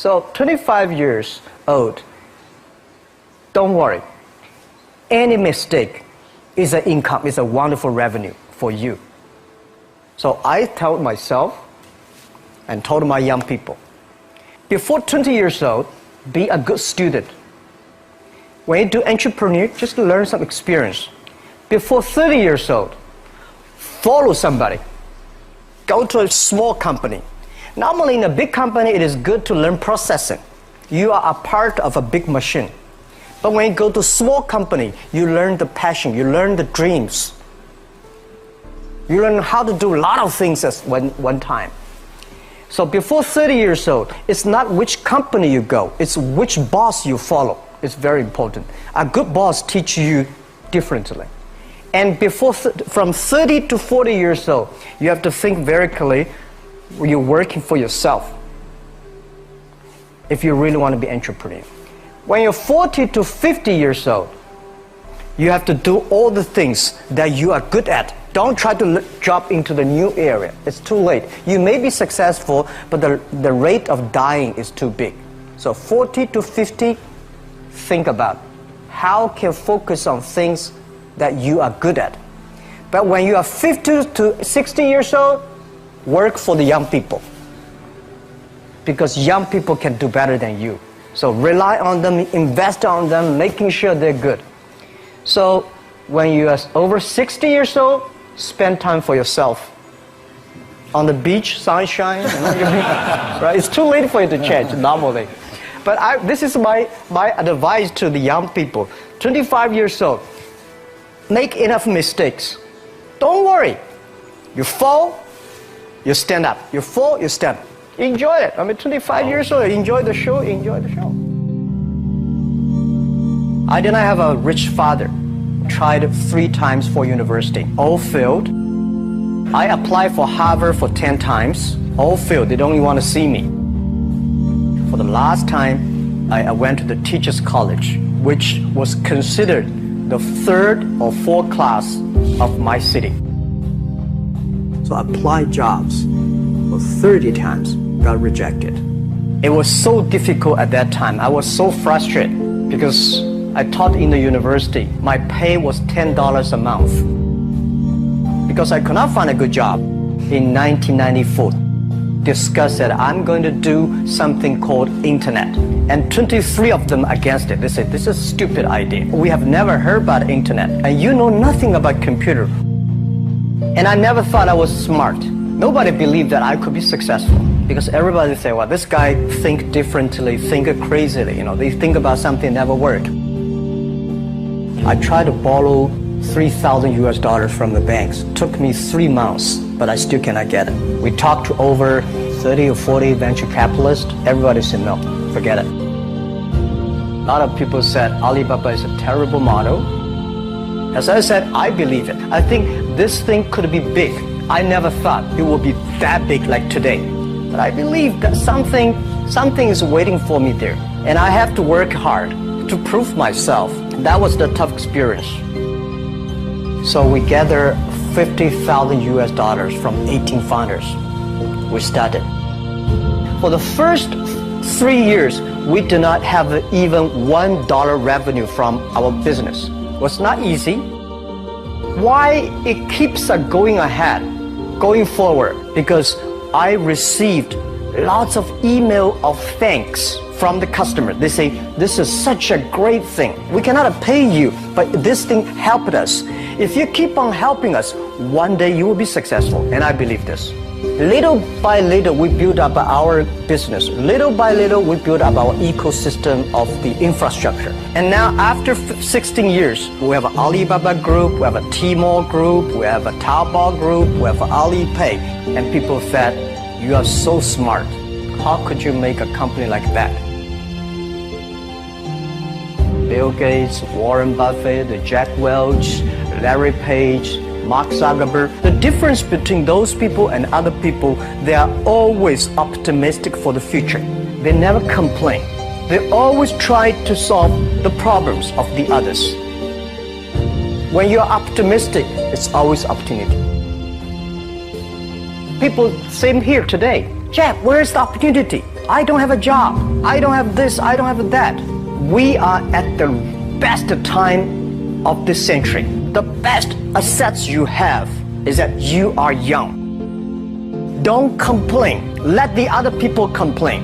So 25 years old, don't worry. Any mistake is an income, is a wonderful revenue for you. So I told myself and told my young people, before 20 years old, be a good student. When you do entrepreneur, just learn some experience. Before 30 years old, follow somebody. Go to a small company. Normally in a big company, it is good to learn processing. You are a part of a big machine. But when you go to a small company, you learn the passion, you learn the dreams. You learn how to do a lot of things at one time. So before 30 years old, it's not which company you go, it's which boss you follow. It's very important. A good boss teaches you differently. And from 30 to 40 years old, you have to think very clearly, you're working for yourself if you really want to be an entrepreneur. When you're 40 to 50 years old, you have to do all the things that you are good at. Don't try to jump into the new area. It's too late. You may be successful, but the rate of dying is too big. So 40 to 50, think about how can you focus on things that you are good at. But when you are 50 to 60 years old, work for the young people. Because young people can do better than you. So rely on them, invest on them, making sure they're good. So when you are over 60 years old, spend time for yourself. On the beach, sunshine, right? It's too late for you to change normally. But this is my advice to the young people. 25 years old, make enough mistakes. Don't worry. You fall, you stand up. You fall, you stand up. Enjoy it. 25 years old, enjoy the show, enjoy the show. I did not have a rich father. Tried 3 times for university, all failed. I applied for Harvard for 10 times, all failed. They don't even want to see me. For the last time, I went to the teachers' college, which was considered the 3rd or 4th class of my city. So I applied jobs for 30 times, got rejected. It was so difficult at that time. I was so frustrated because I taught in the university. My pay was $10 a month. Because I could not find a good job in 1994. Discussed that I'm going to do something called internet. And 23 of them against it. They said, this is a stupid idea. We have never heard about internet. And you know nothing about computer. And I never thought I was smart. Nobody believed that I could be successful. Because everybody say, well, this guy think differently, think crazily. They think about something never worked. I tried to borrow $3,000 from the banks. Took me 3 months, but I still cannot get it. We talked to over 30 or 40 venture capitalists. Everybody said, no, forget it. A lot of people said Alibaba is a terrible model. As I said, I believe it. I think this thing could be big. I never thought it would be that big like today. But I believe that something is waiting for me there. And I have to work hard to prove myself. That was the tough experience. So we gathered $50,000 from 18 founders. We started. For the first 3 years, we did not have even $1 revenue from our business. It was not easy. Why it keeps going ahead, going forward? Because I received lots of email of thanks from the customer. They say, this is such a great thing. We cannot pay you, but this thing helped us. If you keep on helping us, one day you will be successful. And I believe this. Little by little, we build up our business. Little by little, we build up our ecosystem of the infrastructure. And now, after 16 years, we have an Alibaba Group, we have a Tmall Group, we have a Taobao Group, we have Alipay. And people said, you are so smart. How could you make a company like that? Bill Gates, Warren Buffett, Jack Welch, Larry Page, Mark Zuckerberg. The difference between those people and other people, they are always optimistic for the future. They never complain. They always try to solve the problems of the others. When you're optimistic, it's always opportunity. People, same here today. Jeff, where's the opportunity? I don't have a job. I don't have this. I don't have that. We are at the best time of this century. The best assets you have is that you are young. Don't complain. Let the other people complain.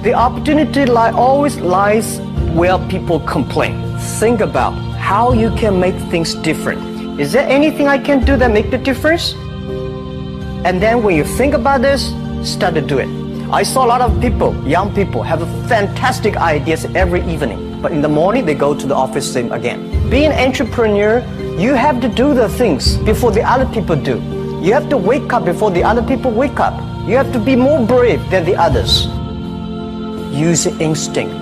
The opportunity always lies where people complain. Think about how you can make things different. Is there anything I can do that make the difference? And then when you think about this, start to do it. I saw a lot of people, young people, have fantastic ideas every evening. But in the morning, they go to the office same again. Being an entrepreneur, you have to do the things before the other people do. You have to wake up before the other people wake up. You have to be more brave than the others. Use your instinct.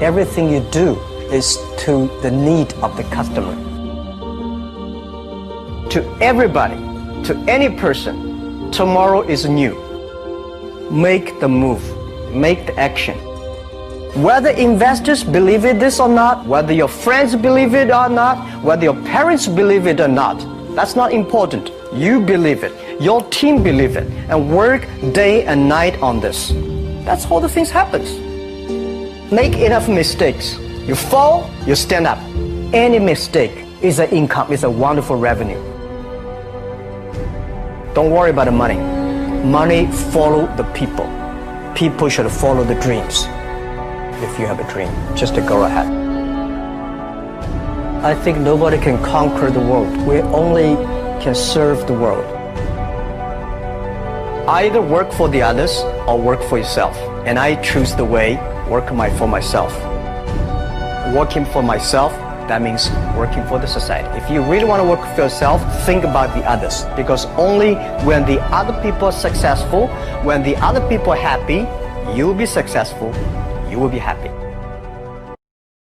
Everything you do is to the need of the customer. To everybody, to any person, tomorrow is new. Make the move, make the action. Whether investors believe in this or not, whether your friends believe it or not, whether your parents believe it or not, that's not important. You believe it, your team believe it, and work day and night on this. That's how the things happens. Make enough mistakes. You fall, you stand up. Any mistake is an income, is a wonderful revenue. Don't worry about the money. Money follow the people. People should follow the dreams. If you have a dream, just to go ahead. I think nobody can conquer the world. We only can serve the world. Either work for the others or work for yourself. And I choose the way, work for myself. Working for myself, that means working for the society. If you really want to work for yourself, think about the others. Because only when the other people are successful, when the other people are happy, you will be successful, you will be happy.